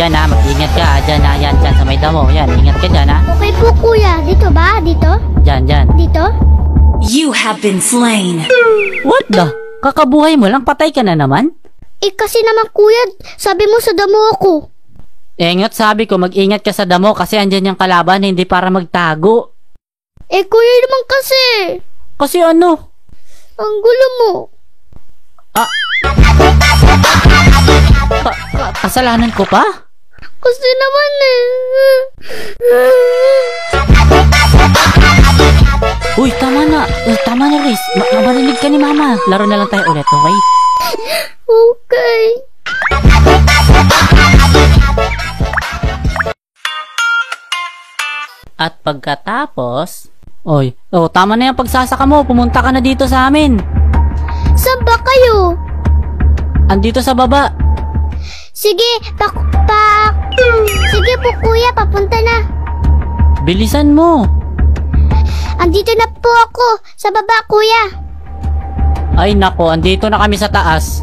dyan ha, mag-ingat ka. Dyan ha, yan, dyan sa may damo. Yan, ingat ka dyan ha. Okay po kuya, dito ba? Dito? Dyan, dyan. Dito? You have been slain. What the? Kakabuhay mo lang, patay ka na naman? Eh kasi naman kuya, sabi mo sa damo ako. Engot, sabi ko, mag-ingat ka sa damo kasi andyan yung kalaban, hindi para magtago. Eh kuya naman kasi. Kasi ano? Ang gulo mo. Kasalanan ko pa? Kasi naman eh. Uy, tama na. Tama na, Riz. Marinig ka ni Mama. Laro na lang tayo ulit, okay? Okay. At pagkatapos... Oy, tama na yung pagsasaka mo. Pumunta ka na dito sa amin. Saan ba kayo? Andito sa baba. Sige, sige po kuya, papunta na. Bilisan mo. Andito na po ako, sa baba kuya. Ay nako, andito na kami sa taas.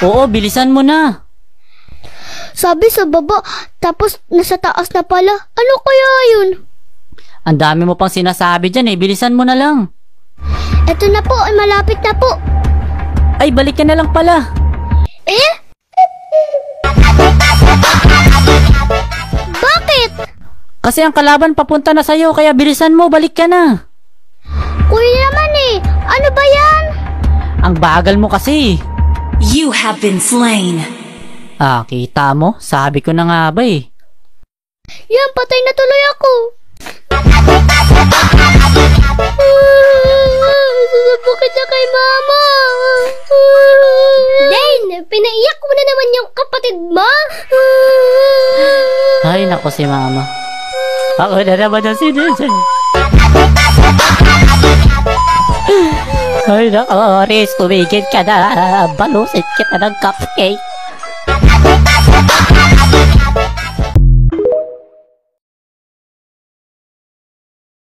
Oo, bilisan mo na. Sabi sa baba, tapos nasa taas na pala. Ano kaya yun? Ang dami mo pang sinasabi dyan eh, bilisan mo na lang. Eto na po, ay malapit na po. Ay, balik ka na lang pala. Bakit? Kasi ang kalaban papunta na sa'yo, kaya bilisan mo, balik ka na. Kuya naman eh, ano ba yan? Ang bagal mo kasi. You have been slain. Kita mo? Sabi ko na nga ba eh. Yan, patay na tuloy ako. Susubukit na kay Mama. Dane, pinaiyak mo na naman yung kapatid mo. Ay, nako si Mama. Ako na naman ang sinunod. Ay, nako, Riz, tumigil ka na. Balusin kita ng cupcake.